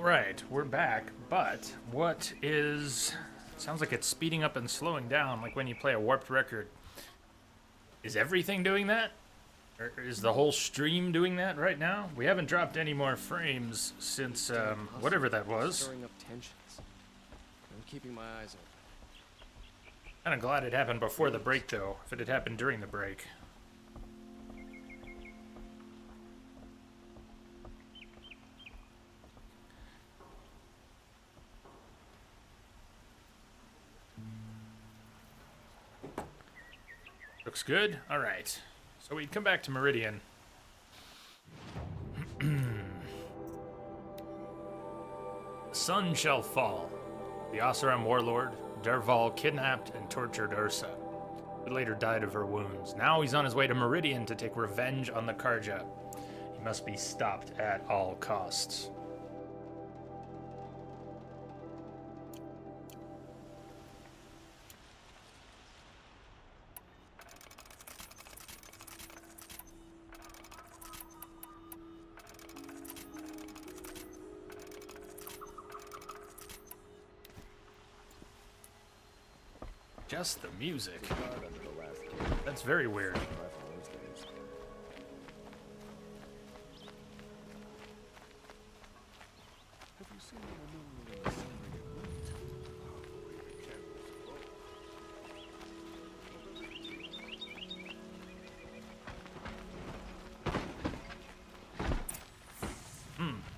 Alright, we're back, but what is. Sounds like it's speeding up and slowing down, like when you play a warped record. Is everything doing that? Or is the whole stream doing that right now? We haven't dropped any more frames since, whatever that was. Stirring up tensions. I'm keeping my eyes open. Kinda glad it happened before the break, though, if it had happened during the break. Looks good? Alright. So we come back to Meridian. The sun shall fall. The Oseram warlord, Dervahl, kidnapped and tortured Ursa, who later died of her wounds. Now he's on his way to Meridian to take revenge on the Karja. He must be stopped at all costs. Just the music. That's very weird.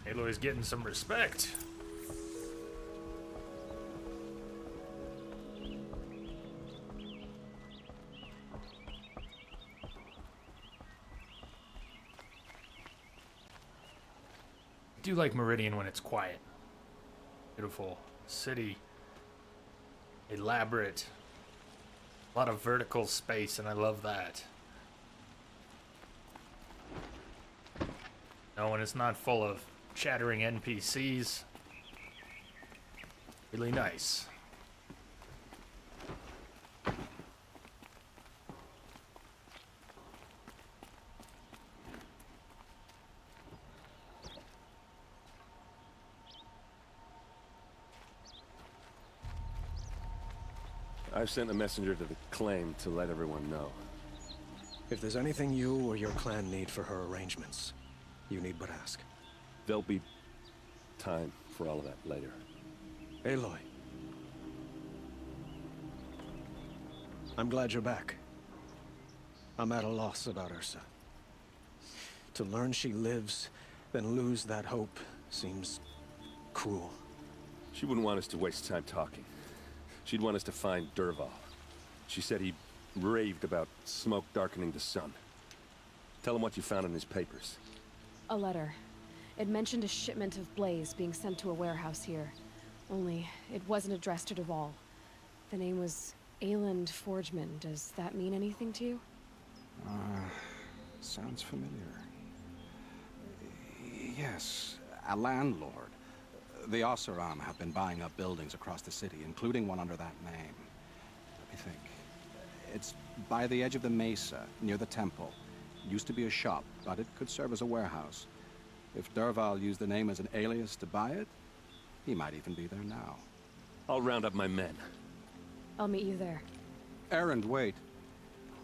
Aloy's getting some respect. I do like Meridian when it's quiet. Beautiful city. Elaborate. A lot of vertical space, and I love that. No, when it's not full of chattering NPCs. Really nice. I've sent a messenger to the claim to let everyone know. If there's anything you or your clan need for her arrangements, you need but ask. There'll be time for all of that later. Aloy. I'm glad you're back. I'm at a loss about Ursa. To learn she lives, then lose that hope seems cruel. She wouldn't want us to waste time talking. She'd want us to find Dervahl. She said he raved about smoke darkening the sun. Tell him what you found in his papers. A letter. It mentioned a shipment of blaze being sent to a warehouse here. Only, it wasn't addressed to Dervahl. The name was Ayland Forgeman. Does that mean anything to you? Sounds familiar. Yes, a landlord. The Oseram have been buying up buildings across the city, including one under that name. Let me think. It's by the edge of the mesa, near the temple. Used to be a shop, but it could serve as a warehouse. If Dervahl used the name as an alias to buy it, he might even be there now. I'll round up my men. I'll meet you there. Erend, wait.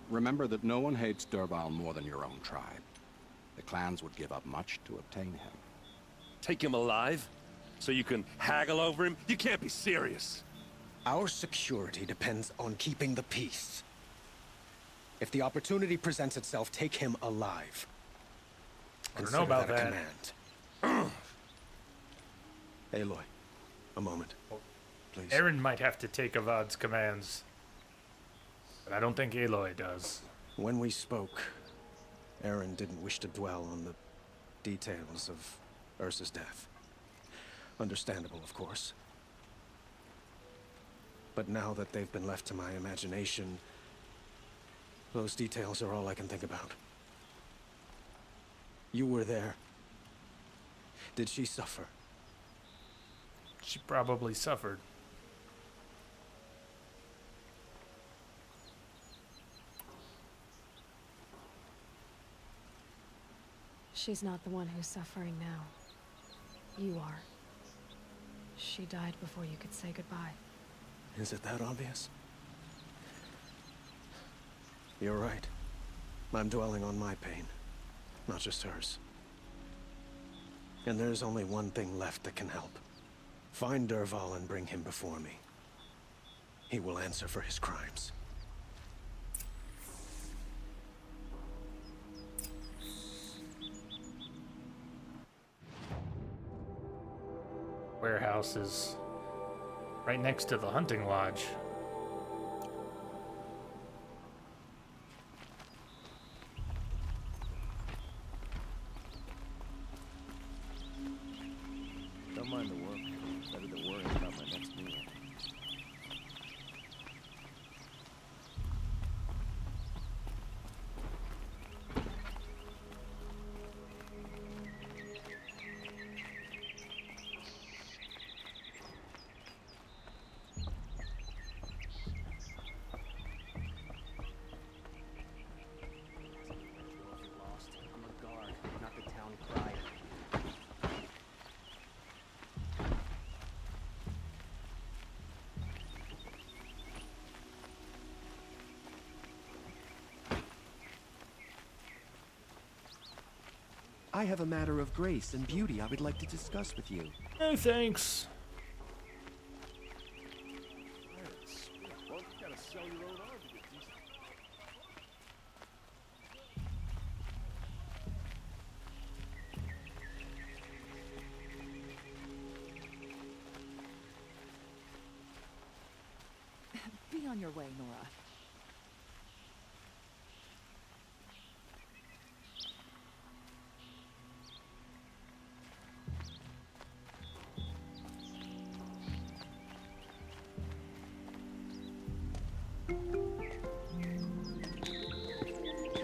Remember that no one hates Dervahl more than your own tribe. The clans would give up much to obtain him. Take him alive? So you can haggle over him? You can't be serious. Our security depends on keeping the peace. If the opportunity presents itself, take him alive. I don't know about Consider that. a command. Aloy, a moment, please. Aaron might have to take Avad's commands. But I don't think Aloy does. When we spoke, Aaron didn't wish to dwell on the details of Ursa's death. Understandable, of course. But now that they've been left to my imagination, those details are all I can think about. You were there. Did she suffer? She probably suffered. She's not the one who's suffering now. You are. She died before you could say goodbye. Is it that obvious? You're right. I'm dwelling on my pain, not just hers. And there's only one thing left that can help. Find Dervahl and bring him before me. He will answer for his crimes. Warehouse is right next to the hunting lodge. Don't mind the work. Better than worrying about my next meal. Lost. I'm a guard, not the town crier. I have a matter of grace and beauty I would like to discuss with you. No thanks. Well, you gotta sell your own arm to get decent. Be on your way, Nora.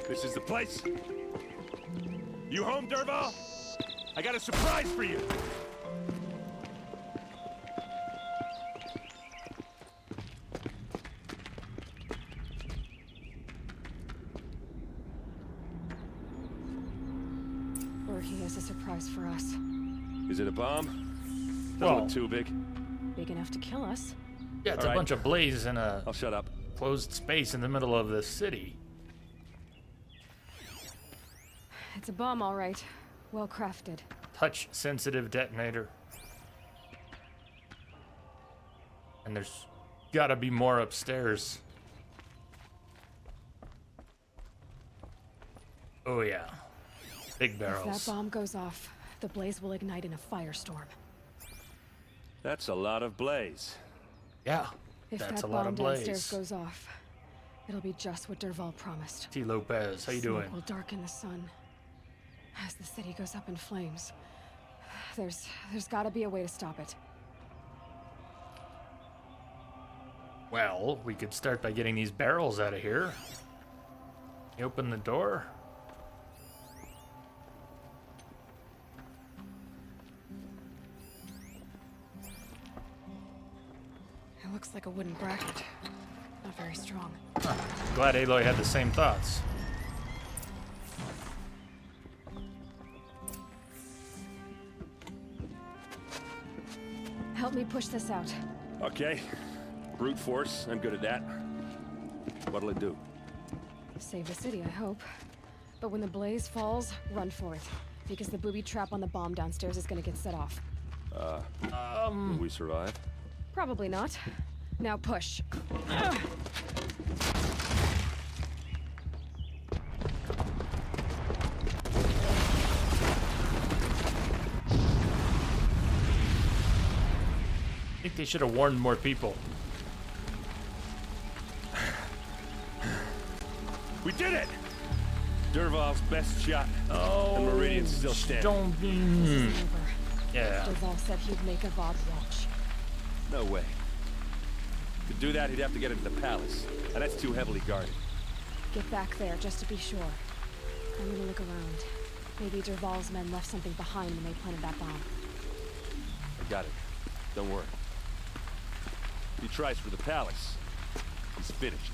This is the place. You home, Dervahl? I got a surprise for you. Or he has a surprise for us. Is it a bomb? Doesn't Well- look too big. Big enough to kill us. Yeah, it's All a right. bunch of blaze in a I'll shut up. closed space in the middle of the city. It's a bomb, all right. Well crafted. Touch-sensitive detonator. And there's gotta be more upstairs. Oh yeah. Big If barrels. that bomb goes off, the blaze will ignite in a firestorm. That's a lot of blaze. Yeah, If that's that a lot bomb of blaze. downstairs goes off, it'll be just what Dervahl promised. T. Lopez, how you Smoke doing? will darken the sun as the city goes up in flames. There's gotta be a way to stop it. Well, we could start by getting these barrels out of here. You open the door. It looks like a wooden bracket. Not very strong. Glad Aloy had the same thoughts. Help me push this out. Okay. Brute force, I'm good at that. What'll it do? Save the city, I hope. But when the blaze falls, run for it. Because the booby trap on the bomb downstairs is gonna get set off. Will we survive? Probably not. Now push. I think they should have warned more people. We did it! Dervahl's best shot. Oh, And Meridian's still standing. Don't This be. isn't over. Yeah. Dervahl said he'd make a Vod watch. No way. To do that, he'd have to get into the palace. And that's too heavily guarded. Get back there, just to be sure. I'm gonna look around. Maybe Dervahl's men left something behind when they planted that bomb. I got it. Don't worry. If he tries for the palace, he's finished.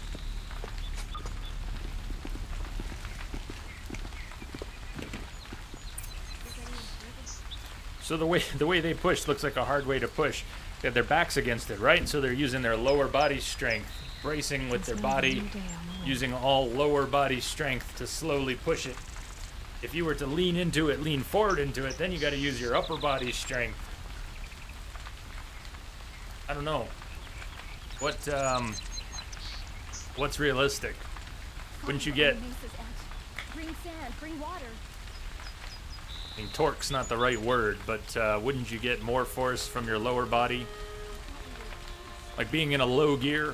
So the way they push looks like a hard way to push. They have their backs against it, right? And so they're using their lower body strength, bracing with their body, using all lower body strength to slowly push it. If you were to lean into it, lean forward into it, then you got to use your upper body strength. I don't know. What's realistic? Wouldn't you get? Bring sand, bring water. I mean, torque's not the right word, but wouldn't you get more force from your lower body? Like being in a low gear?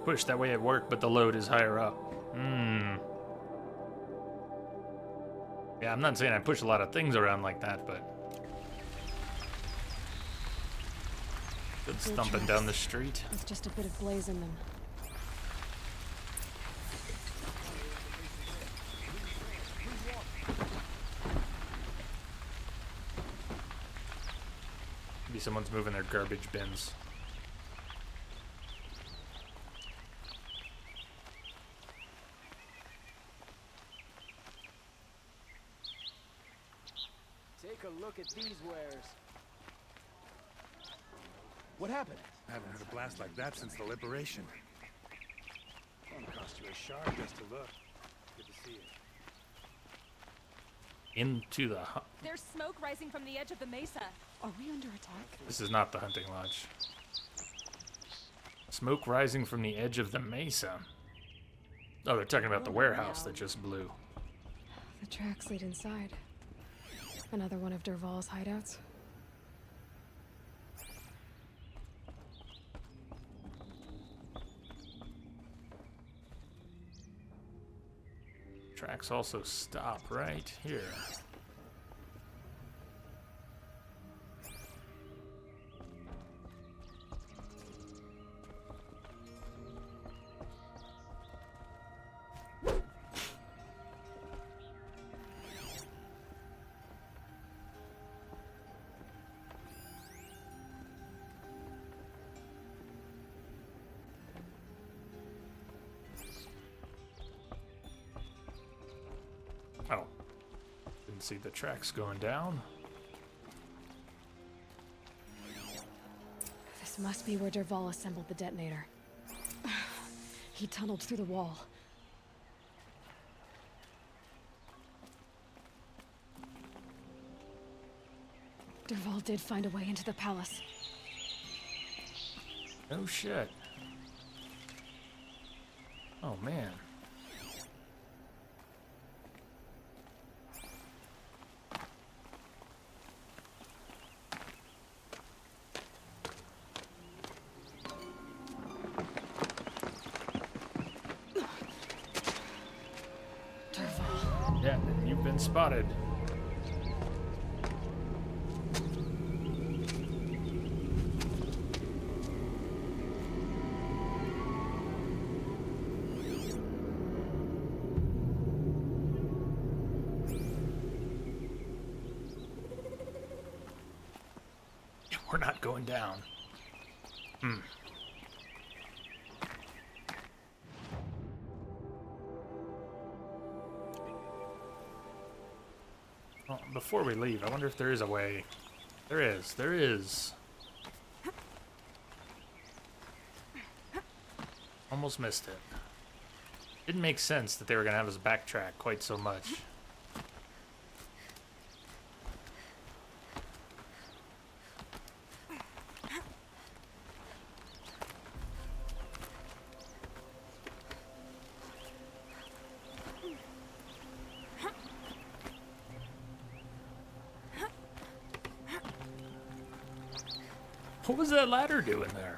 Push that way at work, but the load is higher up. Yeah, I'm not saying I push a lot of things around like that, but good thumping down the street. With just a bit of blaze in them. Maybe someone's moving their garbage bins. Take a look at these wares. What happened? I haven't had a blast like that since the liberation. Won't cost you a shard just to look. Good to see you. Into the... There's smoke rising from the edge of the mesa. Are we under attack? This is not the hunting lodge. Smoke rising from the edge of the mesa. Oh, they're talking about the warehouse that just blew. The tracks lead inside. Another one of Dervahl's hideouts. Tracks also stop right here. Oh, didn't see the tracks going down. This must be where Dervahl assembled the detonator. He tunneled through the wall. Dervahl did find a way into the palace. Oh shit. Oh man. Dervahl. Yeah, you've been spotted. We're not going down. Well, before we leave, I wonder if there is a way. There is. There is. Almost missed it. Didn't make sense that they were going to have us backtrack quite so much. What was that ladder doing there?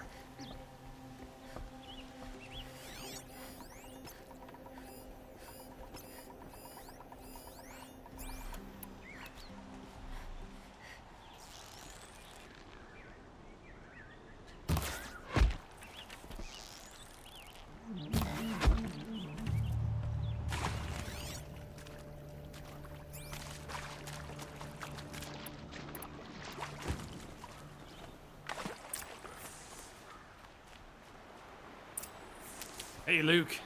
Hey, Luke.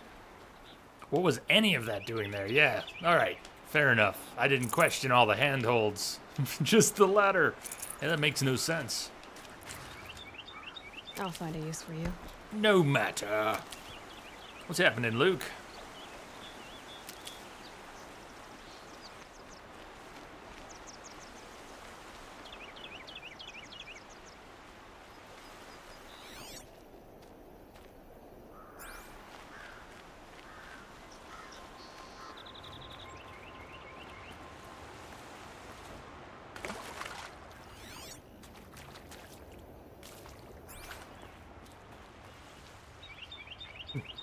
What was any of that doing there? Yeah, alright. Fair enough. I didn't question all the handholds. Just the ladder. And that makes no sense. I'll find a use for you. No matter. What's happening, Luke?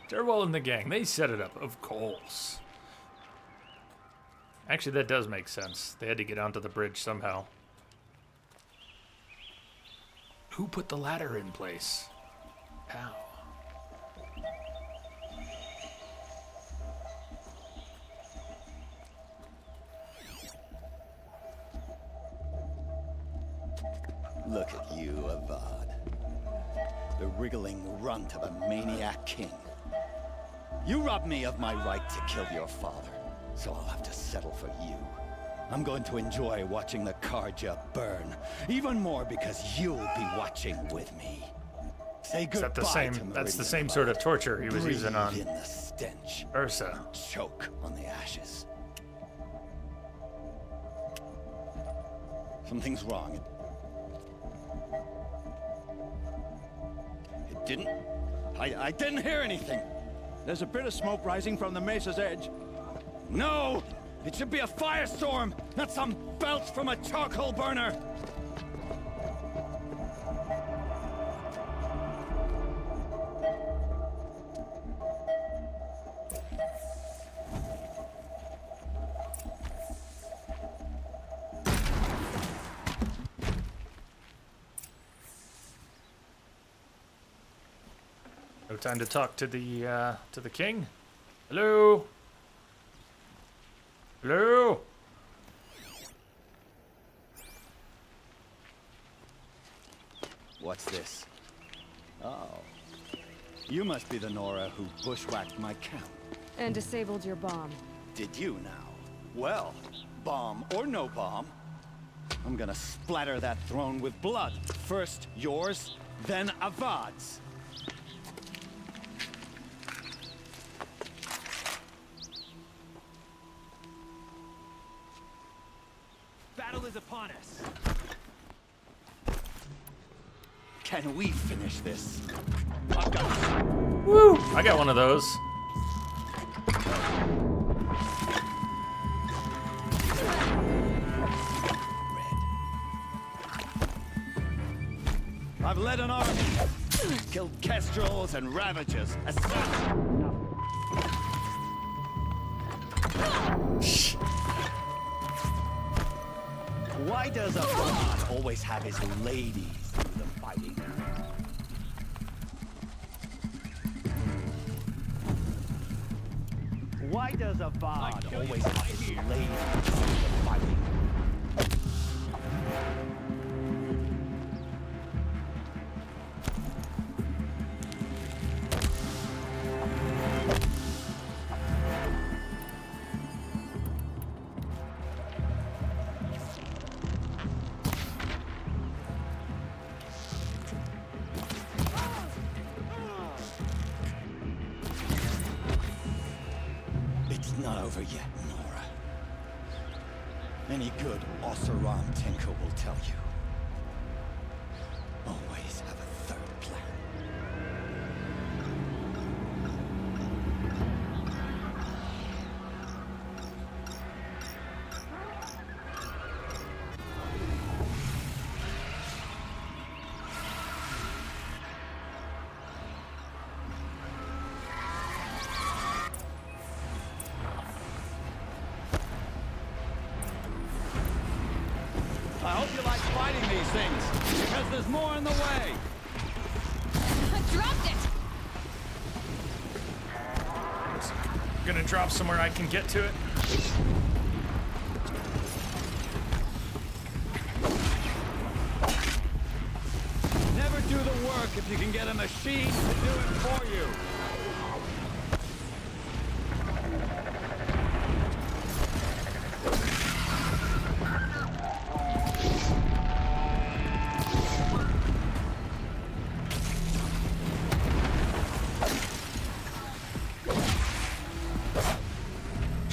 Dervahl and the gang, they set it up, of course. Actually, that does make sense. They had to get onto the bridge somehow. Who put the ladder in place? How? Look at you, Avad. The wriggling runt of a maniac king. You robbed me of my right to kill your father, so I'll have to settle for you. I'm going to enjoy watching the Carja burn, even more because you'll be watching with me. Say goodbye Is that the same? to That's the Meridian same Avad. sort of torture he was Breathe using on in the stench. Ursa. Choke on the ashes. Something's wrong. It didn't. I didn't hear anything. There's a bit of smoke rising from the mesa's edge. No! It should be a firestorm, not some belch from a charcoal burner! No time to talk to the king. Hello. Hello. What's this? Oh. You must be the Nora who bushwhacked my camp. And disabled your bomb. Did you now? Well, bomb or no bomb, I'm gonna splatter that throne with blood. First yours, then Avad's. Battle is upon us. Can we finish this? I've got Woo! I got one of those. I've led an army, killed kestrels and ravagers, Why does a god always have his ladies do the fighting? Why does a Vod always have his ladies do the fighting? It's not over yet, Nora. Any good Oseram tinker will tell you. Always have a third plan. I hope you like fighting these things, because there's more in the way. I dropped it! Gonna drop somewhere I can get to it. Never do the work if you can get a machine to do it for you.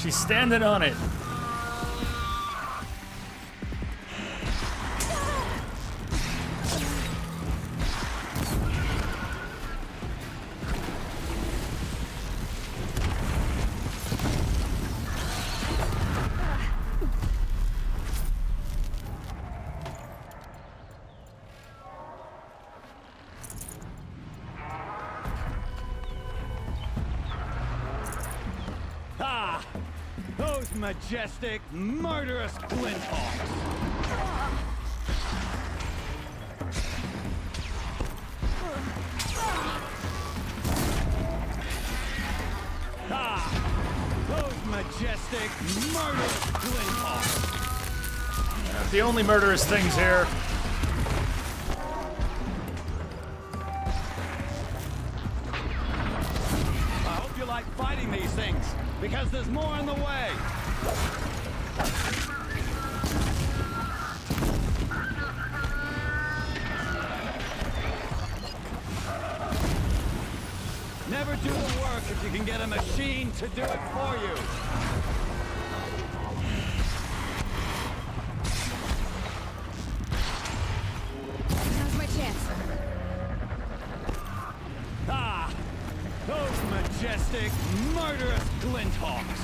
She's standing on it. Ah! Those majestic, murderous Glinthawks! Ah! Those majestic, murderous Glinthawks! The only murderous things here. I hope you like fighting these things, because there's more in the way! Never do the work if you can get a machine to do it for you! Now's my chance. Ah! Those majestic, murderous Glinthawks!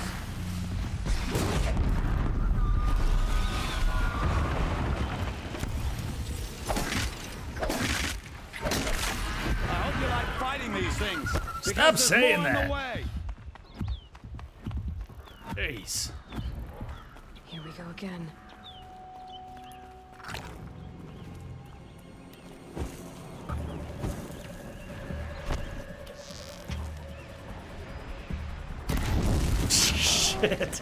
I hope you like fighting these things. Stop because there's saying more on that. the way. Jeez. Here we go again. Shit.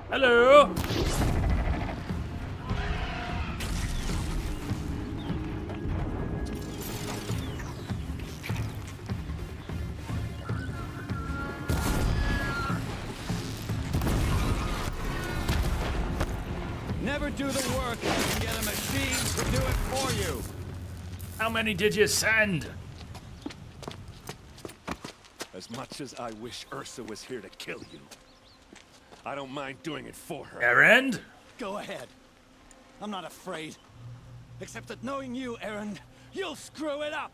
Hello. Never do the work if you can get a machine to do it for you. How many did you send? As much as I wish Ursa was here to kill you, I don't mind doing it for her. Erend? Go ahead. I'm not afraid. Except that knowing you, Erend, you'll screw it up.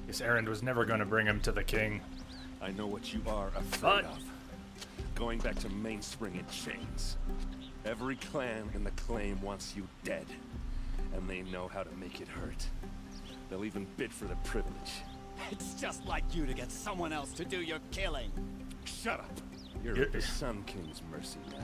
Guess Erend was never going to bring him to the king. I know what you are afraid But- of. Going back to Mainspring in chains. Every clan in the claim wants you dead, and they know how to make it hurt. They'll even bid for the privilege. It's just like you to get someone else to do your killing. Shut up! You're at the Sun King's mercy now.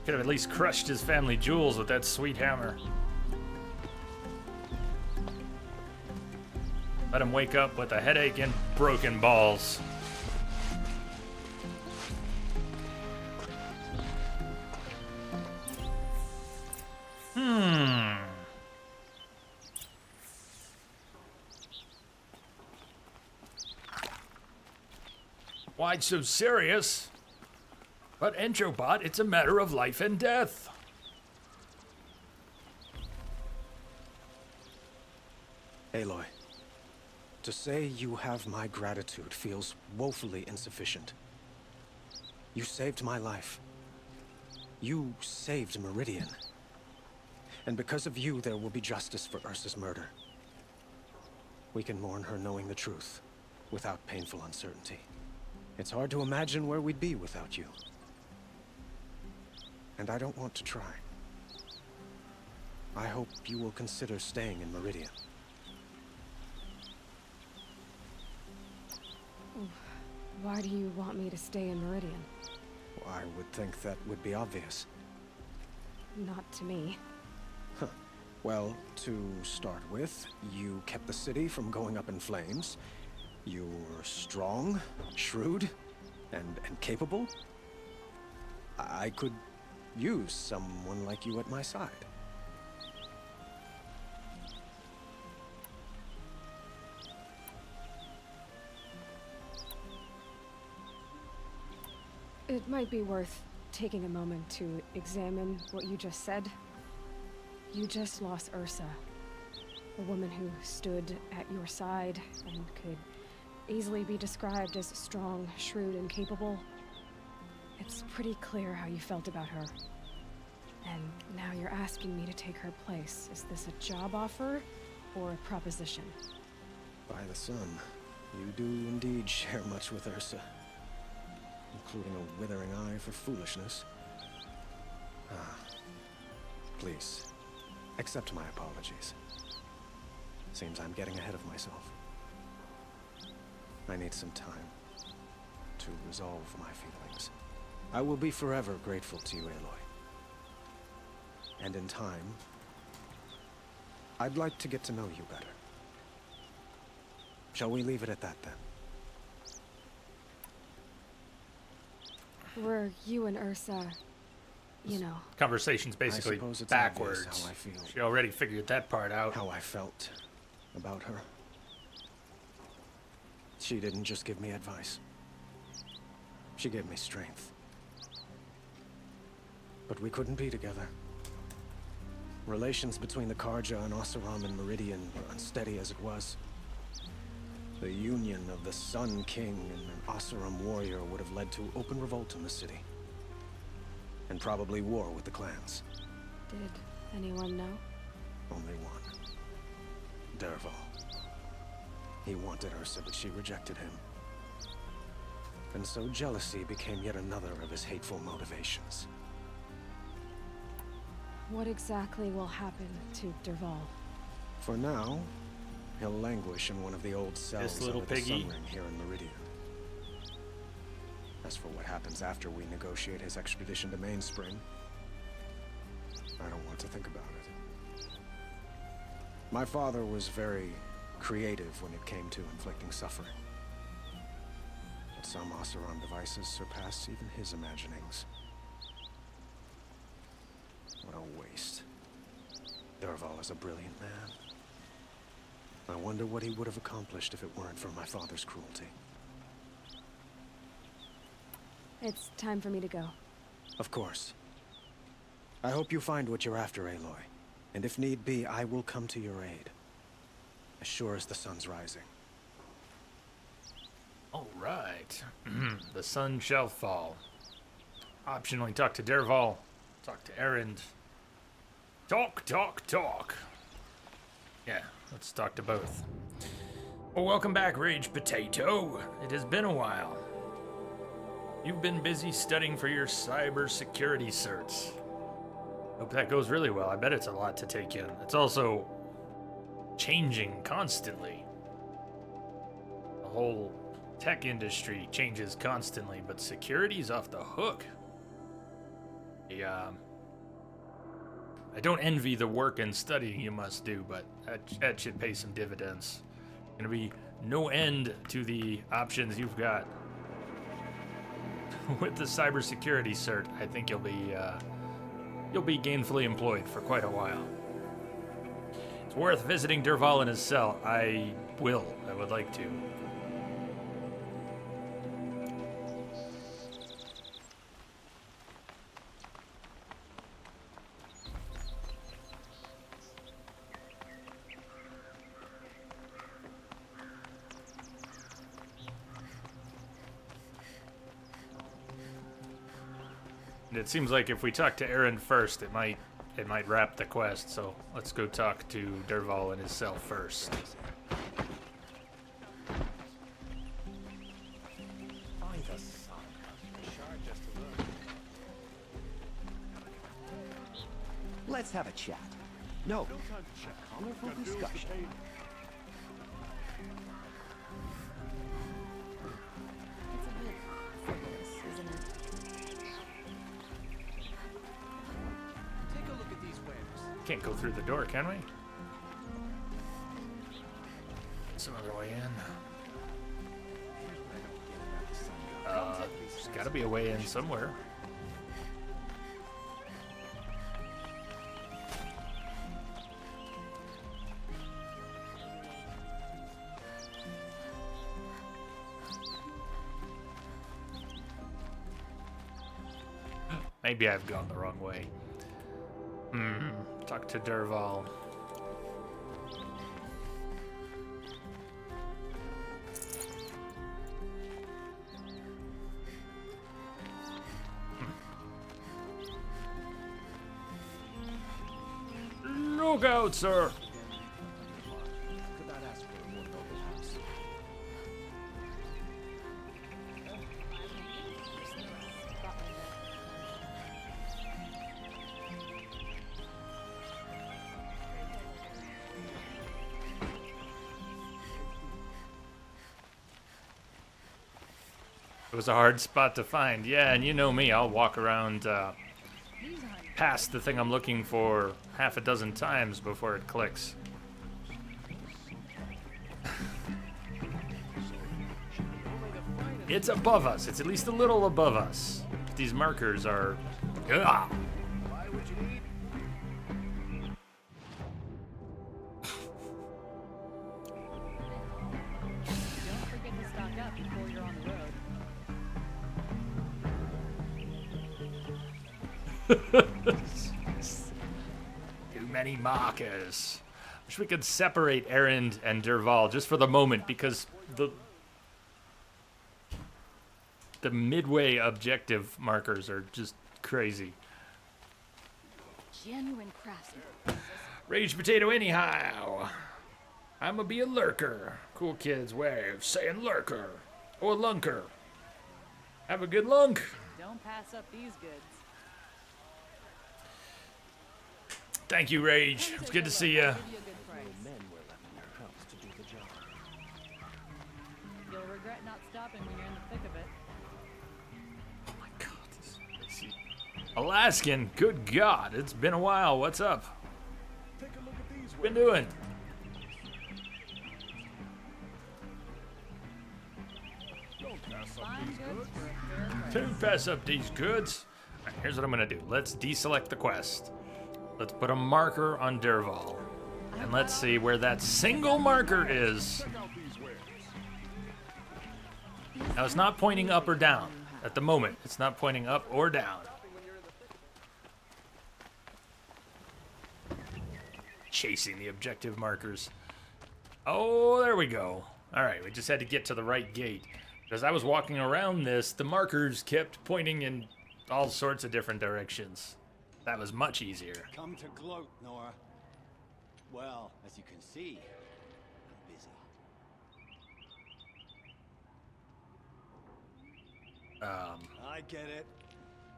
Could have at least crushed his family jewels with that sweet hammer. Let him wake up with a headache and broken balls. Why so serious? But Entrobot, it's a matter of life and death. Aloy, to say you have my gratitude feels woefully insufficient. You saved my life. You saved Meridian. And because of you, there will be justice for Ursa's murder. We can mourn her knowing the truth, without painful uncertainty. It's hard to imagine where we'd be without you. And I don't want to try. I hope you will consider staying in Meridian. Why do you want me to stay in Meridian? I would think that would be obvious. Not to me. Well, to start with, you kept the city from going up in flames. You were strong, shrewd, and capable. I could use someone like you at my side. It might be worth taking a moment to examine what you just said. You just lost Ursa, a woman who stood at your side and could easily be described as strong, shrewd, and capable. It's pretty clear how you felt about her. And now you're asking me to take her place. Is this a job offer or a proposition? By the sun, you do indeed share much with Ursa, including a withering eye for foolishness. Please, accept my apologies. Seems I'm getting ahead of myself. I need some time to resolve my feelings. I will be forever grateful to you, Aloy. And in time, I'd like to get to know you better. Shall we leave it at that, then? Were you and Ursa, you know... Conversation's basically I suppose it's backwards. obvious how I feel. She already figured that part out. How I felt about her. She didn't just give me advice. She gave me strength. But we couldn't be together. Relations between the Carja and Oseram and Meridian were unsteady as it was. The union of the Sun King and an Oseram warrior would have led to open revolt in the city. And probably war with the clans. Did anyone know? Only one. Dervahl. He wanted Ursa, but she rejected him. And so jealousy became yet another of his hateful motivations. What exactly will happen to Dervahl? For now, he'll languish in one of the old cells little under the piggy. Sun Ring here in Meridian. As for what happens after we negotiate his expedition to Mainspring, I don't want to think about it. My father was very creative when it came to inflicting suffering. But some Oseram devices surpass even his imaginings. What a waste. Dervahl is a brilliant man. I wonder what he would have accomplished if it weren't for my father's cruelty. It's time for me to go. Of course. I hope you find what you're after, Aloy. And if need be, I will come to your aid. As sure as the sun's rising. All right. The sun shall fall. Optionally talk to Dervahl. Talk to Erend. Talk, talk, talk. Yeah, let's talk to both. Well, welcome back, Rage Potato. It has been a while. You've been busy studying for your cybersecurity certs. Hope that goes really well. I bet it's a lot to take in. It's also changing constantly. The whole tech industry changes constantly, but security's off the hook. Yeah. I don't envy the work and studying you must do, but that should pay some dividends. Gonna be no end to the options you've got. With the cybersecurity cert, I think you'll be gainfully employed for quite a while. It's worth visiting Dervahl in his cell. I would like to. It seems like if we talk to Erend first, it might wrap the quest. So let's go talk to Dervahl in his cell first. Let's have a chat. No, colorful discussion. It's a bit frivolous, isn't it? Take a look at these wares. Can't go through the door, can we? Some other way in. There's gotta be a way in somewhere. Maybe I've gone the wrong way. Talk to Dervahl. Look out, sir! Could not ask for a more noble house. It was a hard spot to find. Yeah, and you know me, I'll walk around past the thing I'm looking for half a dozen times before it clicks. It's above us. It's at least a little above us. These markers are... Ugh. Why would you need? Don't forget to stock up before you're on the road. Too many markers. Wish we could separate Erend and Dervahl just for the moment, because the midway objective markers are just crazy. Genuine craftsman. Rage potato anyhow. I'ma be a lurker. Cool kid's way of saying lurker. Or lunker. Have a good lunk. Don't pass up these goods. Thank you, Rage. It's good to see you. Give you a good price. Men were left in your house to do the job. You'll regret not stopping when you're in the thick of it. Oh my god, this is crazy. Alaskan, good god, it's been a while. What's up? Take a look at these. Been doing? Don't pass up Fine these goods goods. for a fair price. Don't pass up these goods. All right, here's what I'm gonna do. Let's deselect the quest. Let's put a marker on Dervahl. And let's see where that single marker is. Check out these wares. Now it's not pointing up or down. At the moment, it's not pointing up or down. Chasing the objective markers. Oh, there we go. All right, we just had to get to the right gate. As I was walking around this, the markers kept pointing in all sorts of different directions. That was much easier. Come to gloat, Nora. Well, as you can see, I'm busy. I get it.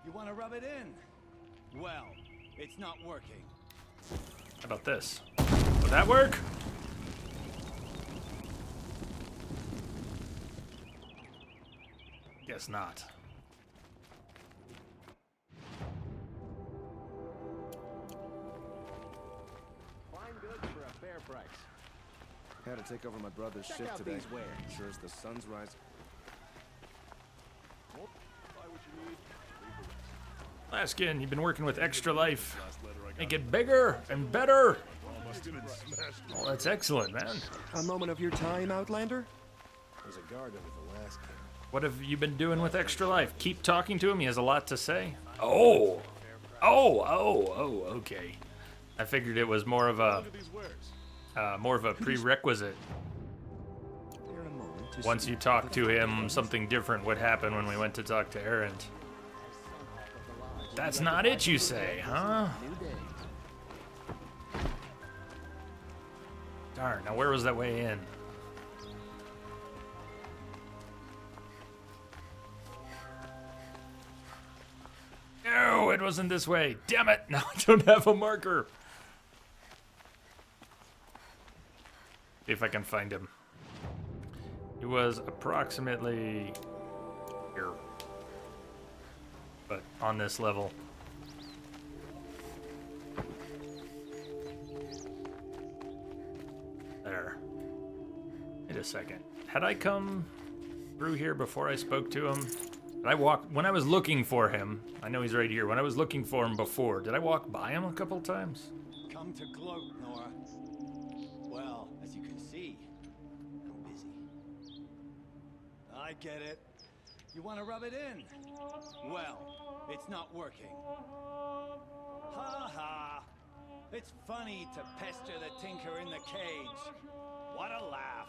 You want to rub it in? Well, it's not working. How about this? Would that work? Guess not. Fine goods for a fair price. Had to take over my brother's Check shift out today. these wares. Sure as the sun's rising. Buy what you need. Laskin, you've been working with Extra Life. Make it bigger and better. Must have been smashed. Well, that's excellent, man. A moment of your time, Outlander? There's a guard over the last kid. What have you been doing with Extra Life? Keep talking to him. He has a lot to say. Oh, okay. I figured it was more of a prerequisite. Here a moment to Once see you talk to him, something different would happen when we went to talk to Erend. That's not it, you say, huh? Darn, now where was that way in? No, it wasn't this way. Damn it, now I don't have a marker. See if I can find him. He was approximately here, but on this level. There. Wait a second. Had I come through here before I spoke to him? Did I walk when I was looking for him? I know he's right here. When I was looking for him before, did I walk by him a couple times? Come to gloat, Nora. Well, as you can see, I'm busy. I get it. You want to rub it in? Well, it's not working. Ha ha! It's funny to pester the tinker in the cage. What a laugh.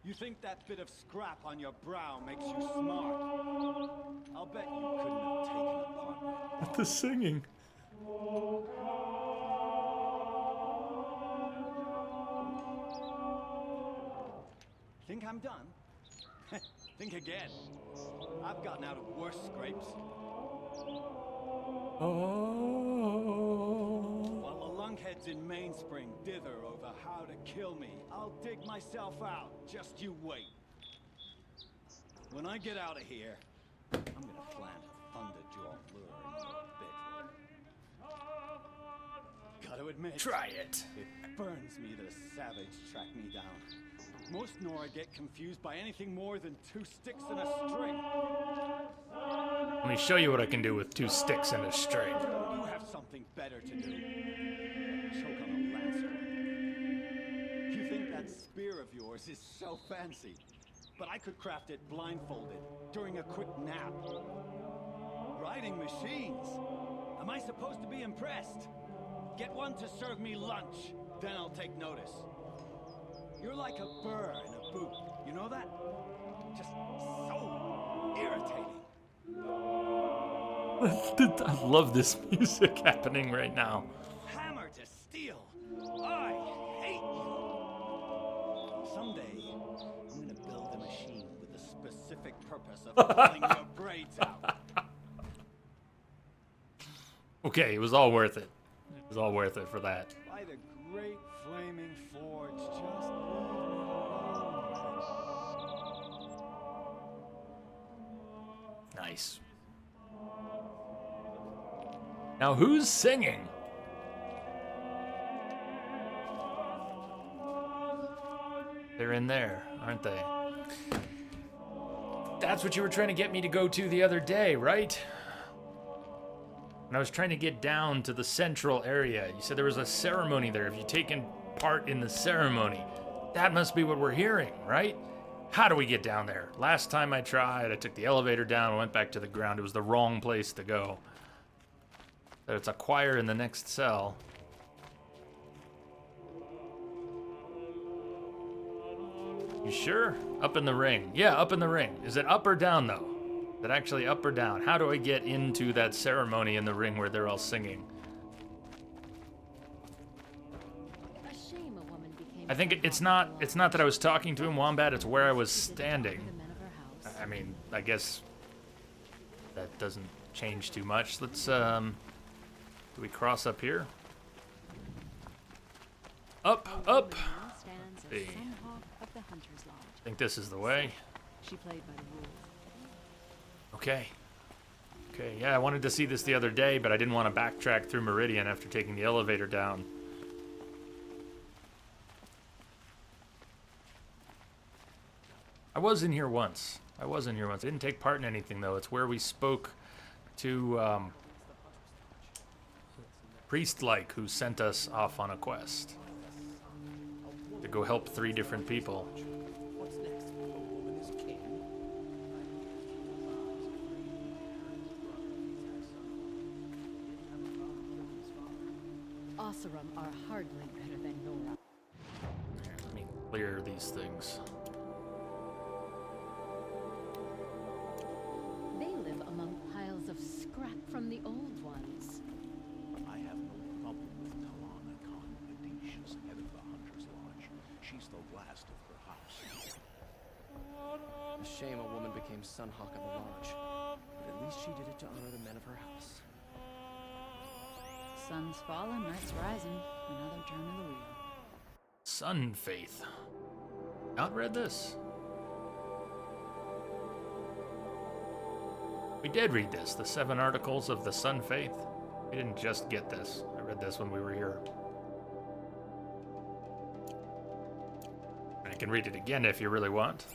You think that bit of scrap on your brow makes you smart? I'll bet you couldn't have taken upon it. What the singing? Think I'm done? Think again. I've gotten out of worse scrapes. While the lunkheads in Mainspring dither over how to kill me, I'll dig myself out. Just you wait. When I get out of here, I'm gonna plant a Thunderjaw lure in your bedroom. Gotta admit, Try it. It burns me that a savage tracked me down. Most Nora get confused by anything more than 2 sticks and a string. Let me show you what I can do with 2 sticks and a string. You have something better to do. Choke on a lancer. You think that spear of yours is so fancy, but I could craft it blindfolded during a quick nap. Riding machines. Am I supposed to be impressed? Get one to serve me lunch, then I'll take notice. You're like a burr in a boot. You know that? Just so irritating. I love this music happening right now. Hammer to steel. I hate you. Someday, I'm gonna build a machine with the specific purpose of pulling your braids out. Okay, it was all worth it. It was all worth it for that. By the great flaming forge, just leave me alone. Nice. Now who's singing? They're in there, aren't they? That's what you were trying to get me to go to the other day, right? When I was trying to get down to the central area, you said there was a ceremony there. Have you taken part in the ceremony? That must be what we're hearing, right? How do we get down there? Last time I tried, I took the elevator down, went back to the ground. It was the wrong place to go. It's a choir in the next cell. You sure? Up in the ring. Yeah, up in the ring. Is it up or down, though? Is it actually up or down? How do I get into that ceremony in the ring where they're all singing? A shame a woman became I think it's not that I was talking to him, Wombat, it's where I was standing. I mean, I guess that doesn't change too much. Let's, do we cross up here? Up, up! See. I think this is the way. She played by the rules. Okay. Okay, yeah, I wanted to see this the other day, but I didn't want to backtrack through Meridian after taking the elevator down. I was in here once. I didn't take part in anything, though. It's where we spoke to, Priest-like, who sent us off on a quest. To go help 3 different people. What's next for a woman is king? Oseram are hardly better than Nora. Let me clear these things. They live among piles of scrap from the old ones. I have no problem with Talana Khan Kadish as head of the Hunter's Lodge. She's the last of her house. A shame a woman became Sunhawk of the Lodge. But at least she did it to honor the men of her house. Sun's fallen, night's rising. Another turn of the wheel. Sun Faith. Not read this. We did read this, the 7 articles of the Sun Faith. We didn't just get this. I read this when we were here. I can read it again if you really want.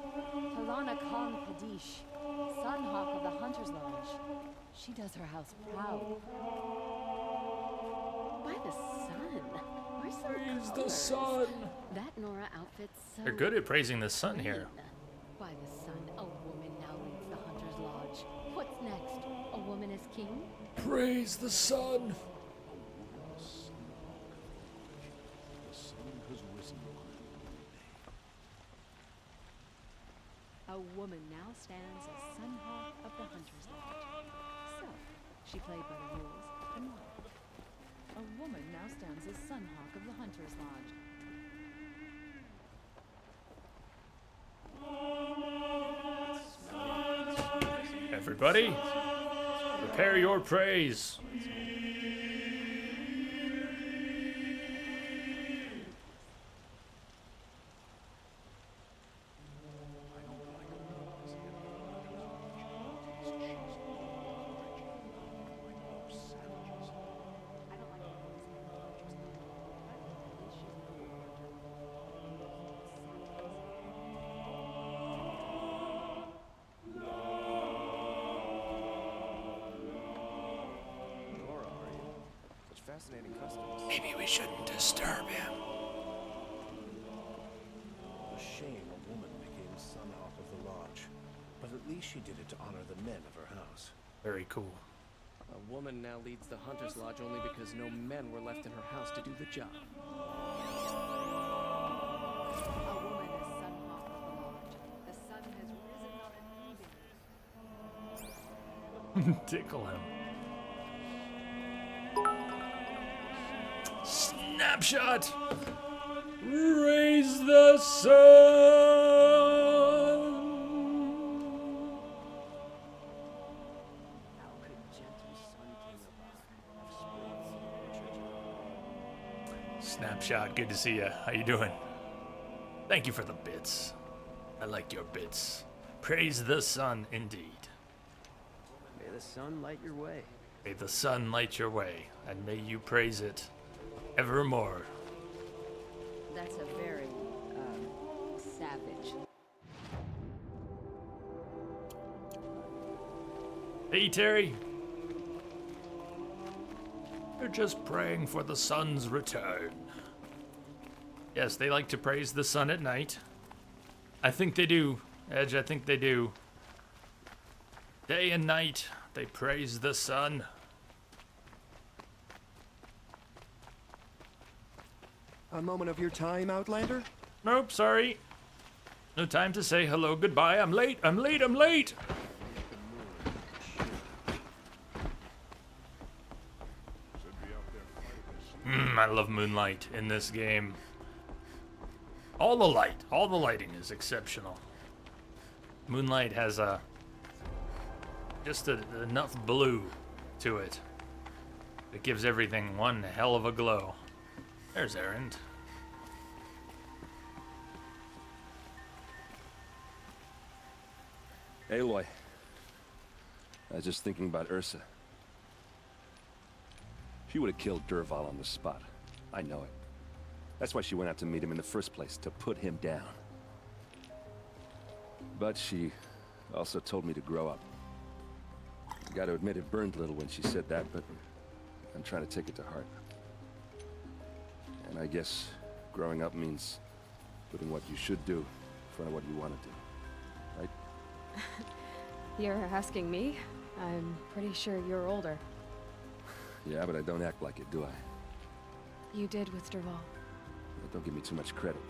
Talana Khan Kadish, Sunhawk of the Hunter's Lodge. She does her house proud. By the sun. Where's some Praise the colors? sun. That Nora outfit's so They're good at praising the sun here. By the sun, a woman now leads the Hunter's Lodge. What's next? A woman as king? Praise the sun. The sun has risen. A woman now stands as Sun Hawk of the Hunter's Lodge. So, she played by the rules and won. A woman now stands as Sun Hawk of the Hunter's Lodge. Everybody, prepare your praise. Fascinating customs. Maybe we shouldn't disturb him. A shame a woman became Sun Hawk of the Lodge. But at least she did it to honor the men of her house. Very cool. A woman now leads the Hunter's Lodge only because no men were left in her house to do the job. A woman is Sun Hawk of the Lodge. The sun has risen on an Tickle him. Snapshot! Raise the sun! How could gentle Sun King have Snapshot, good to see ya. How you doing? Thank you for the bits. I like your bits. Praise the sun, indeed. May the sun light your way. May the sun light your way, and may you praise it evermore. That's a very, savage. Hey, Terry. They're just praying for the sun's return. Yes, they like to praise the sun at night. I think they do, Edge, I think they do. Day and night, they praise the sun. A moment of your time, Outlander? Nope, sorry. No time to say hello, goodbye. I'm late, I'm late, I'm late! I love moonlight in this game. All the lighting is exceptional. Moonlight has just enough blue to it. It gives everything one hell of a glow. There's Erend. Aloy. I was just thinking about Ursa. She would have killed Dervahl on the spot. I know it. That's why she went out to meet him in the first place, to put him down. But she also told me to grow up. I gotta admit it burned a little when she said that, but I'm trying to take it to heart. And I guess growing up means putting what you should do in front of what you want to do. Right? You're asking me? I'm pretty sure you're older. Yeah, but I don't act like it, do I? You did with Dervahl. Don't give me too much credit.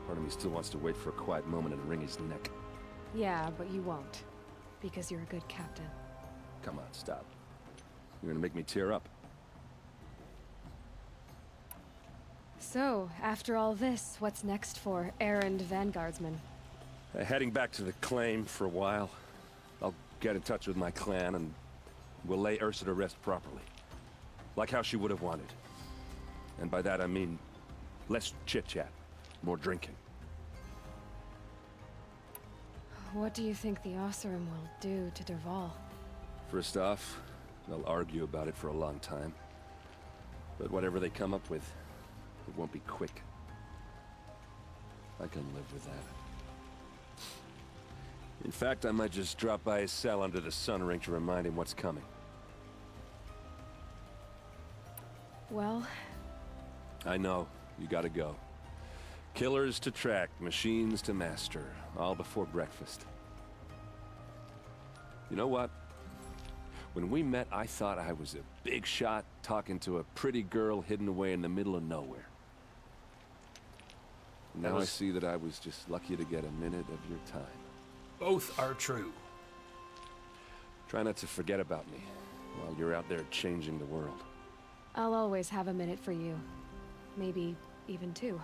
Part of me still wants to wait for a quiet moment and wring his neck. Yeah, but you won't. Because you're a good captain. Come on, stop. You're gonna make me tear up. So, after all this, what's next for Erend Vanguardsman? Heading back to the claim for a while. I'll get in touch with my clan and we'll lay Ursa to rest properly. Like how she would have wanted. And by that I mean less chit-chat, more drinking. What do you think the Oseram will do to Dervahl? First off, they'll argue about it for a long time. But whatever they come up with, it won't be quick. I can live with that. In fact, I might just drop by his cell under the sun ring to remind him what's coming. Well... I know. You gotta go. Killers to track, machines to master, all before breakfast. You know what? When we met, I thought I was a big shot talking to a pretty girl hidden away in the middle of nowhere. Now I see that I was just lucky to get a minute of your time. Both are true. Try not to forget about me while you're out there changing the world. I'll always have a minute for you. Maybe even two.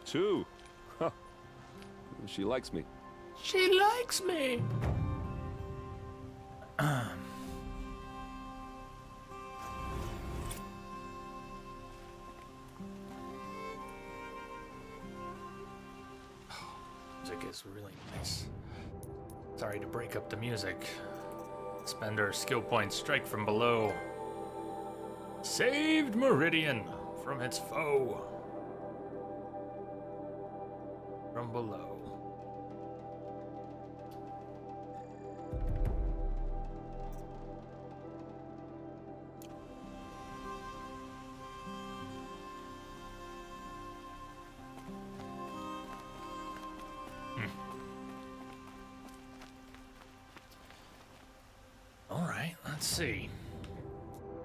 Two? Huh. She likes me. She likes me! Music is really nice. Sorry to break up the music. Spend our skill points, strike from below. Saved Meridian from its foe. From below. Let's see.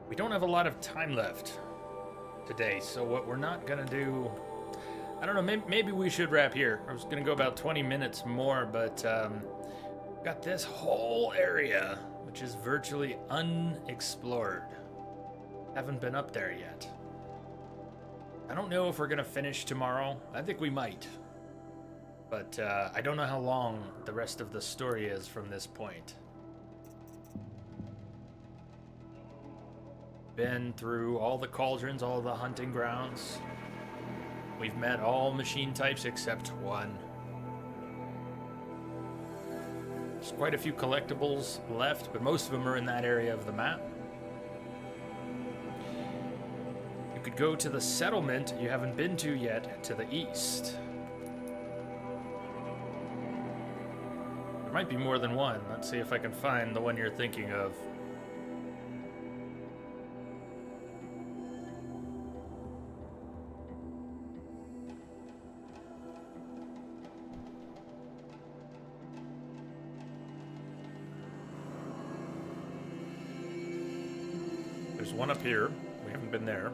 We don't have a lot of time left today, so what we're not gonna do... I don't know, maybe we should wrap here. I was gonna go about 20 minutes more, but got this whole area, which is virtually unexplored. Haven't been up there yet. I don't know if we're gonna finish tomorrow. I think we might. But I don't know how long the rest of the story is from this point. Been through all the cauldrons, all the hunting grounds. We've met all machine types except one. There's quite a few collectibles left, but most of them are in that area of the map. You could go to the settlement you haven't been to yet to the east. There might be more than one. Let's see if I can find the one you're thinking of. There's one up here. We haven't been there.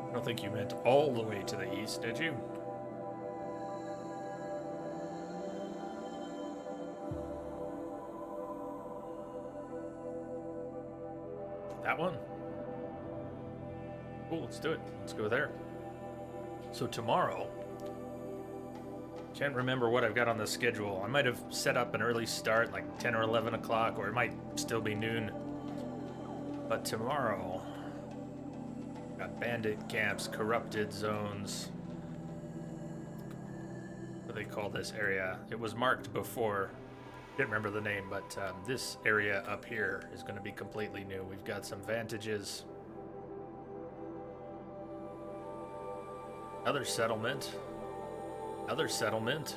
I don't think you meant all the way to the east, did you? That one? Cool, let's do it. Let's go there. So tomorrow... Can't remember what I've got on the schedule. I might have set up an early start, like 10 or 11 o'clock, or it might still be noon. But tomorrow, got bandit camps, corrupted zones. What do they call this area? It was marked before. Didn't remember the name, but this area up here is going to be completely new. We've got some vantages. Other settlement. Other settlement.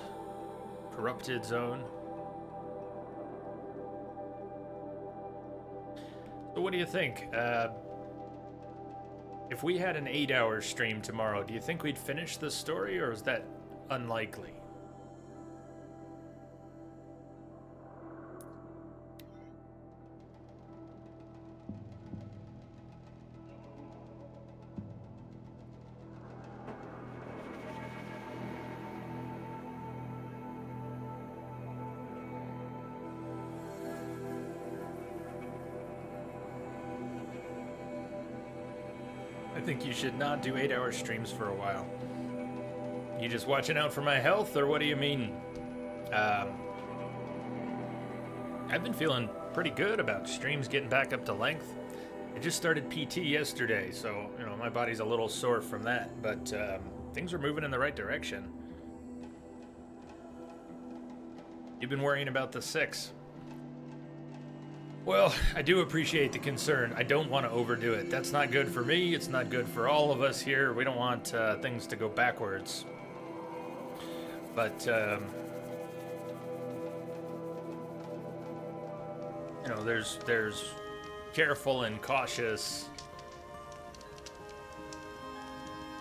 Corrupted zone. So what do you think? If we had an 8-hour stream tomorrow, do you think we'd finish the story, or is that unlikely? I think you should not do 8-hour streams for a while. You just watching out for my health, or what do you mean? I've been feeling pretty good about streams getting back up to length. I just started PT yesterday, so, you know, my body's a little sore from that, but things are moving in the right direction. You've been worrying about the 6. Well, I do appreciate the concern. I don't want to overdo it. That's not good for me. It's not good for all of us here. We don't want things to go backwards. But, You know, there's careful and cautious.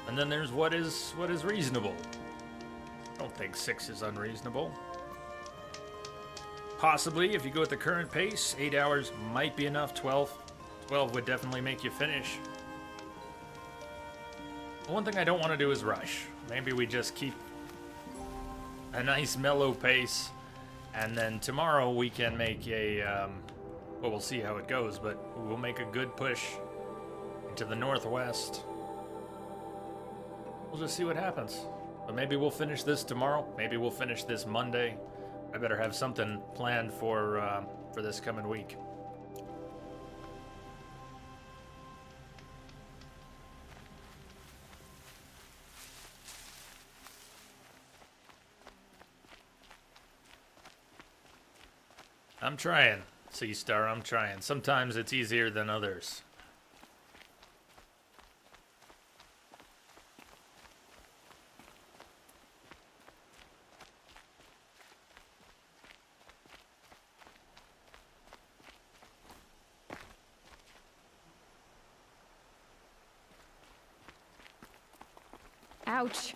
And then there's what is reasonable. I don't think 6 is unreasonable. Possibly, if you go at the current pace, 8 hours might be enough. 12 would definitely make you finish. One thing I don't want to do is rush. Maybe we just keep a nice mellow pace, and then tomorrow we can make a, well, we'll see how it goes, but we'll make a good push into the northwest. We'll just see what happens. But maybe we'll finish this tomorrow. Maybe we'll finish this Monday. I better have something planned for this coming week. I'm trying, Sea Star, I'm trying. Sometimes it's easier than others. Ouch.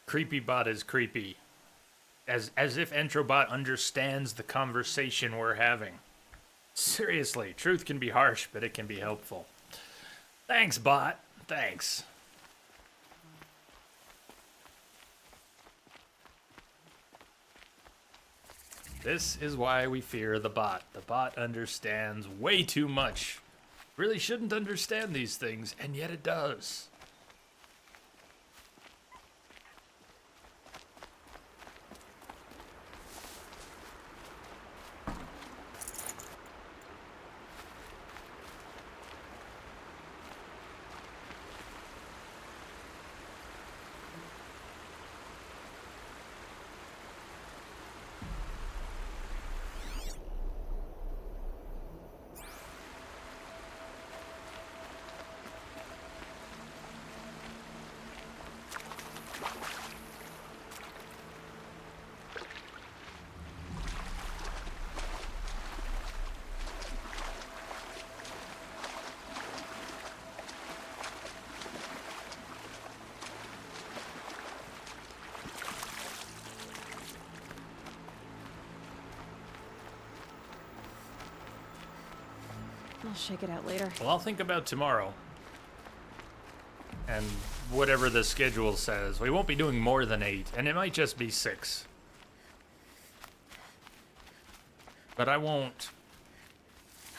Creepy bot is creepy. As if Entrobot understands the conversation we're having. Seriously, truth can be harsh, but it can be helpful. Thanks, bot. Thanks. This is why we fear the bot. The bot understands way too much. Really shouldn't understand these things, and yet it does. I'll shake it out later. Well, I'll think about tomorrow. And whatever the schedule says. We won't be doing more than 8, and it might just be 6. But I won't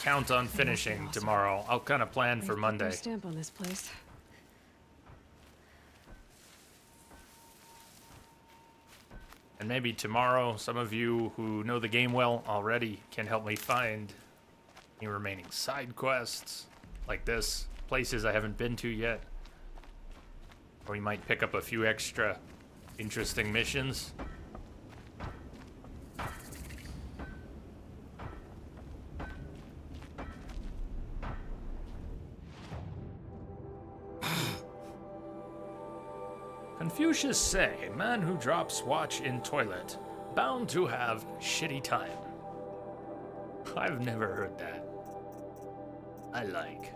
count on finishing tomorrow. I'll kind of plan for Monday. Stamp on this place. And maybe tomorrow, some of you who know the game well already can help me find any remaining side quests like this, places I haven't been to yet. Or we might pick up a few extra interesting missions. Confucius say, man who drops watch in toilet, bound to have shitty time. I've never heard that. I like.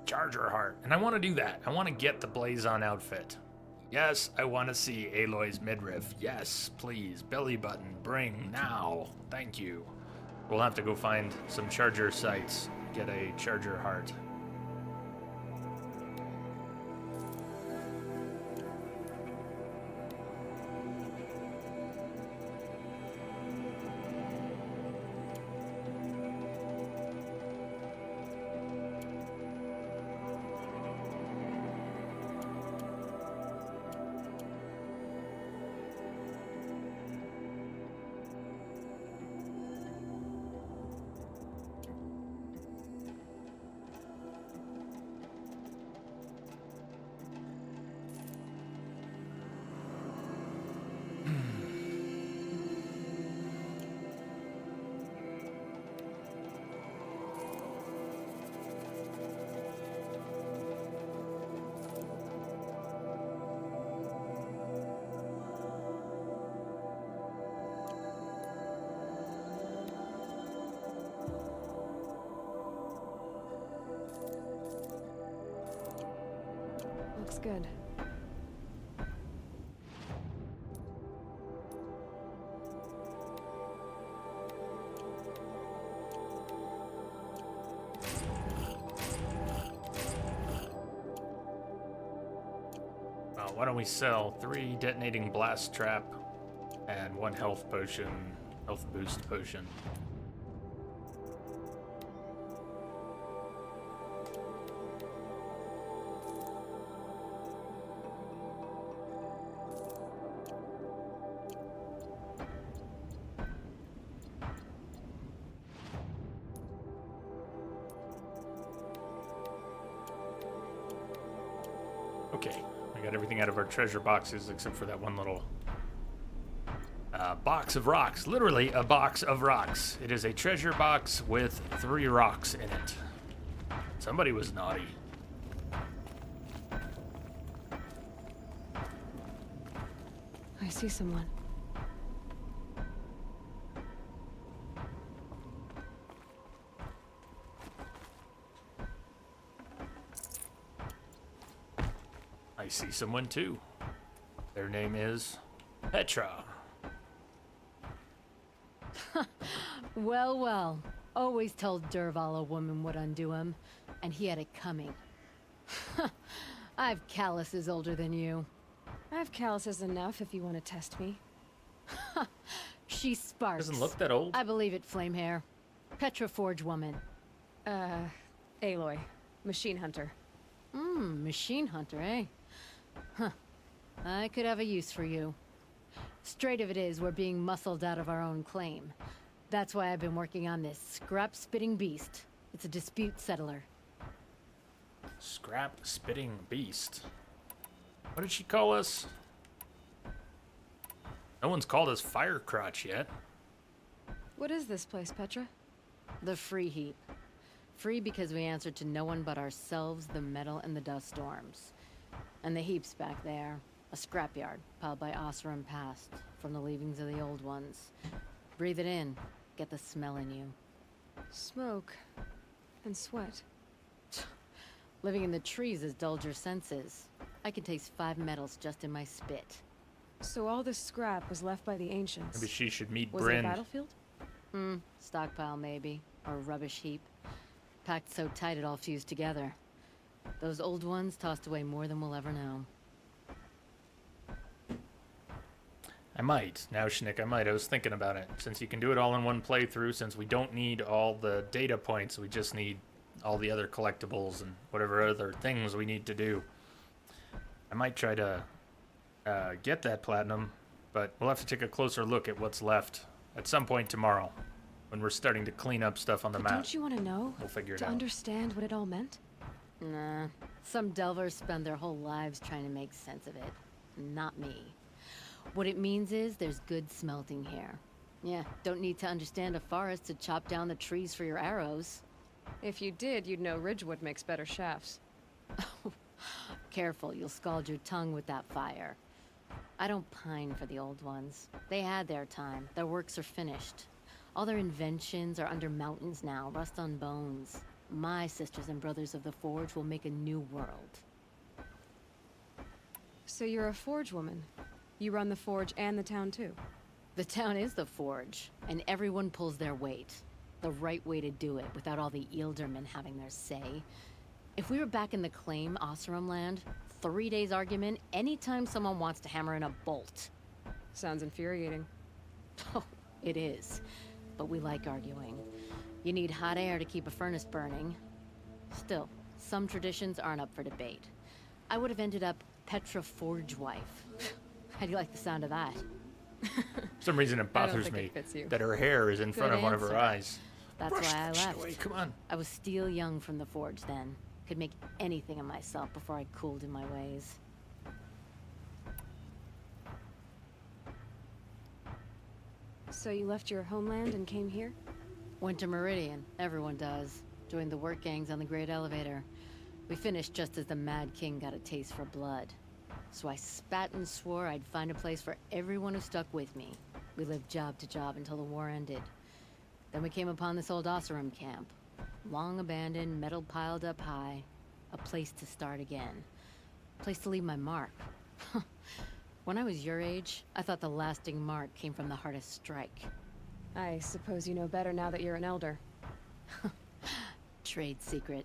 Charger Heart. And I want to do that. I want to get the Blazon outfit. Yes, I want to see Aloy's midriff. Yes, please. Belly button. Bring now. Thank you. We'll have to go find some charger sites. Get a Charger Heart. Looks good. Why don't we sell 3 detonating blast trap and 1 health potion, health boost potion. Okay, we got everything out of our treasure boxes except for that one little box of rocks. Literally a box of rocks. It is a treasure box with 3 rocks in it. Somebody was naughty. I see someone. I see someone too. Their name is Petra. Well, well. Always told Dervahl a woman would undo him, and he had it coming. I've calluses older than you. I have calluses enough if you want to test me. She sparks. Doesn't look that old. I believe it, Flamehair. Petra Forge woman. Aloy. Machine hunter. Machine hunter, eh? Huh. I could have a use for you. Straight of it is, we're being muscled out of our own claim. That's why I've been working on this scrap-spitting beast. It's a dispute settler. Scrap-spitting beast. What did she call us? No one's called us Firecrotch yet. What is this place, Petra? The Free Heap. Free because we answer to no one but ourselves, the metal, and the dust storms. And the heap's back there. A scrapyard, piled by Oseram past, from the leavings of the old ones. Breathe it in. Get the smell in you. Smoke. And sweat. Living in the trees has dulled your senses. I can taste 5 metals just in my spit. So all this scrap was left by the ancients. Maybe she should meet Was Bryn. it a battlefield? Stockpile maybe. Or rubbish heap. Packed so tight it all fused together. Those old ones tossed away more than we'll ever know. I might. Now, Schnick, I might. I was thinking about it. Since you can do it all in one playthrough, since we don't need all the data points, we just need all the other collectibles and whatever other things we need to do. I might try to get that platinum, but we'll have to take a closer look at what's left at some point tomorrow when we're starting to clean up stuff on the map. Don't you want to know? We'll figure it to out. understand what it all meant? Nah. Some delvers spend their whole lives trying to make sense of it. Not me. What it means is there's good smelting here. Yeah, don't need to understand a forest to chop down the trees for your arrows. If you did, you'd know Ridgewood makes better shafts. Careful, you'll scald your tongue with that fire. I don't pine for the old ones. They had their time. Their works are finished. All their inventions are under mountains now, rust on bones. My sisters and brothers of the Forge will make a new world. So you're a Forge woman. You run the Forge and the town too. The town is the Forge, and everyone pulls their weight. The right way to do it, without all the Ealdormen having their say. If we were back in the claim, Oseram land, 3 days argument anytime someone wants to hammer in a bolt. Sounds infuriating. Oh, it is. But we like arguing. You need hot air to keep a furnace burning. Still, some traditions aren't up for debate. I would have ended up Petra Forge wife. How do you like the sound of that? For some reason it bothers me that her hair is in front of one of her eyes. That's Brush why I that shit left. away, come on. I was steel young from the Forge then. Could make anything of myself before I cooled in my ways. So you left your homeland and came here? Went to Meridian. Everyone does. Joined the work gangs on the Great Elevator. We finished just as the Mad King got a taste for blood. So I spat and swore I'd find a place for everyone who stuck with me. We lived job to job until the war ended. Then we came upon this old Oseram camp. Long abandoned, metal piled up high. A place to start again. Place to leave my mark. When I was your age, I thought the lasting mark came from the hardest strike. I suppose you know better now that you're an elder. Trade secret.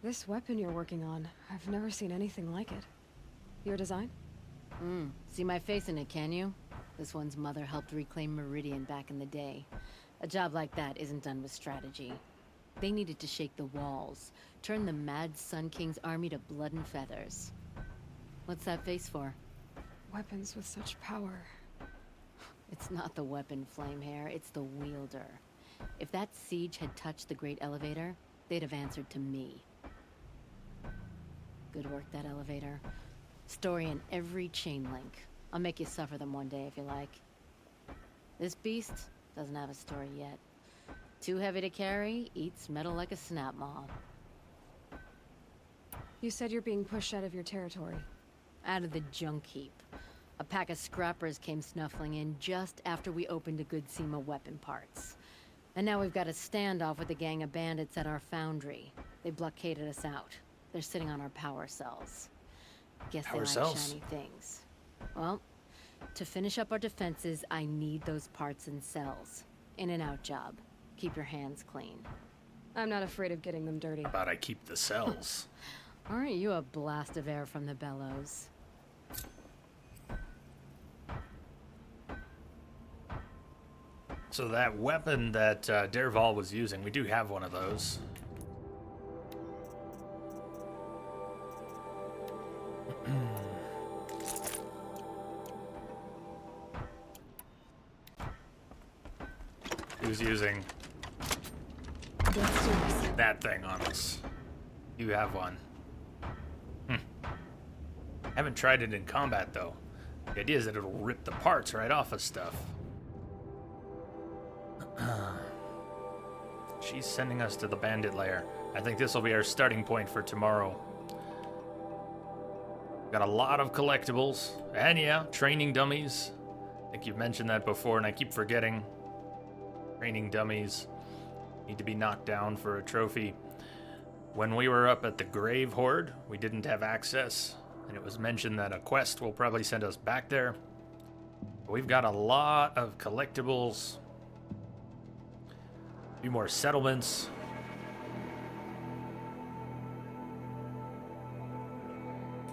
This weapon you're working on, I've never seen anything like it. Your design? See my face in it, can you? This one's mother helped reclaim Meridian back in the day. A job like that isn't done with strategy. They needed to shake the walls, turn the mad Sun King's army to blood and feathers. What's that face for? Weapons with such power. It's not the weapon, Flamehair, it's the wielder. If that siege had touched the Great Elevator, they'd have answered to me. Good work, that elevator. Story in every chain link. I'll make you suffer them one day if you like. This beast doesn't have a story yet. Too heavy to carry, eats metal like a snap maw. You said you're being pushed out of your territory. Out of the junk heap. A pack of scrappers came snuffling in just after we opened a good seam of weapon parts. And now we've got a standoff with a gang of bandits at our foundry. They blockaded us out. They're sitting on our power cells. Guess they like shiny things. Well, to finish up our defenses, I need those parts and cells. In and out job. Keep your hands clean. I'm not afraid of getting them dirty. How about I keep the cells? Aren't you a blast of air from the bellows? So that weapon that Dervahl was using, we do have one of those. He was using that thing on us. You have one. Haven't tried it in combat though. The idea is that it'll rip the parts right off of stuff. She's sending us to the bandit lair. I think this will be our starting point for tomorrow. Got a lot of collectibles. And yeah, training dummies. I think you've mentioned that before and I keep forgetting. Training dummies need to be knocked down for a trophy. When we were up at the Grave Horde, we didn't have access. And it was mentioned that a quest will probably send us back there. We've got a lot of collectibles. A few more settlements.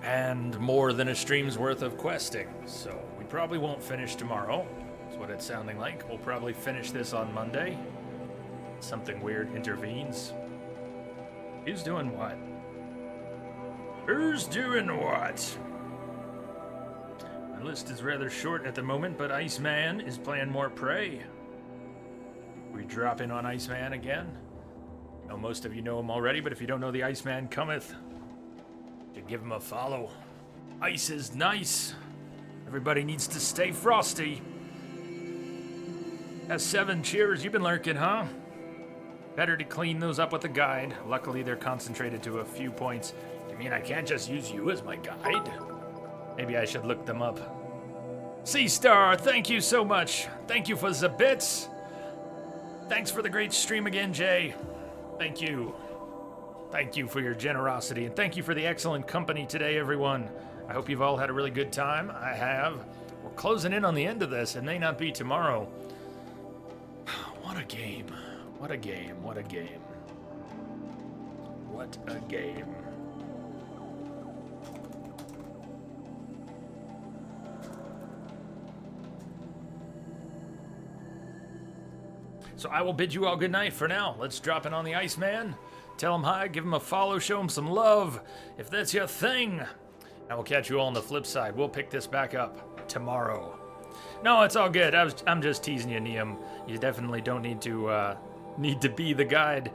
And more than a stream's worth of questing. So we probably won't finish tomorrow. That's what it's sounding like. We'll probably finish this on Monday. Something weird intervenes. Who's doing what? Who's doing what? My list is rather short at the moment, but Iceman is playing more Prey. We drop in on Iceman again. I know most of you know him already, but if you don't know the Iceman cometh, you give him a follow. Ice is nice. Everybody needs to stay frosty. S7, cheers. You've been lurking, huh? Better to clean those up with a guide. Luckily, they're concentrated to a few points. You mean I can't just use you as my guide? Maybe I should look them up. Seastar, thank you so much. Thank you for the bits. Thanks for the great stream again, Jay. Thank you. Thank you for your generosity, and thank you for the excellent company today, everyone. I hope you've all had a really good time. I have. We're closing in on the end of this. It may not be tomorrow. What a game. What a game. What a game. What a game. So I will bid you all good night for now. Let's drop in on the Iceman. Tell him hi, give him a follow, show him some love, if that's your thing. I will catch you all on the flip side. We'll pick this back up tomorrow. No, it's all good. I'm just teasing you, Neum. You definitely don't need to be the guide.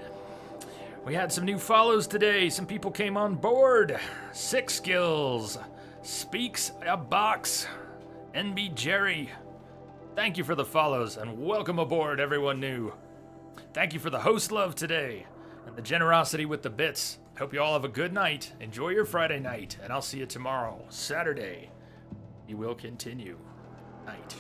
We had some new follows today. Some people came on board. Six Skills, Speaks a Box, NB Jerry. Thank you for the follows, and welcome aboard, everyone new. Thank you for the host love today, and the generosity with the bits. Hope you all have a good night. Enjoy your Friday night, and I'll see you tomorrow, Saturday. We will continue. Night.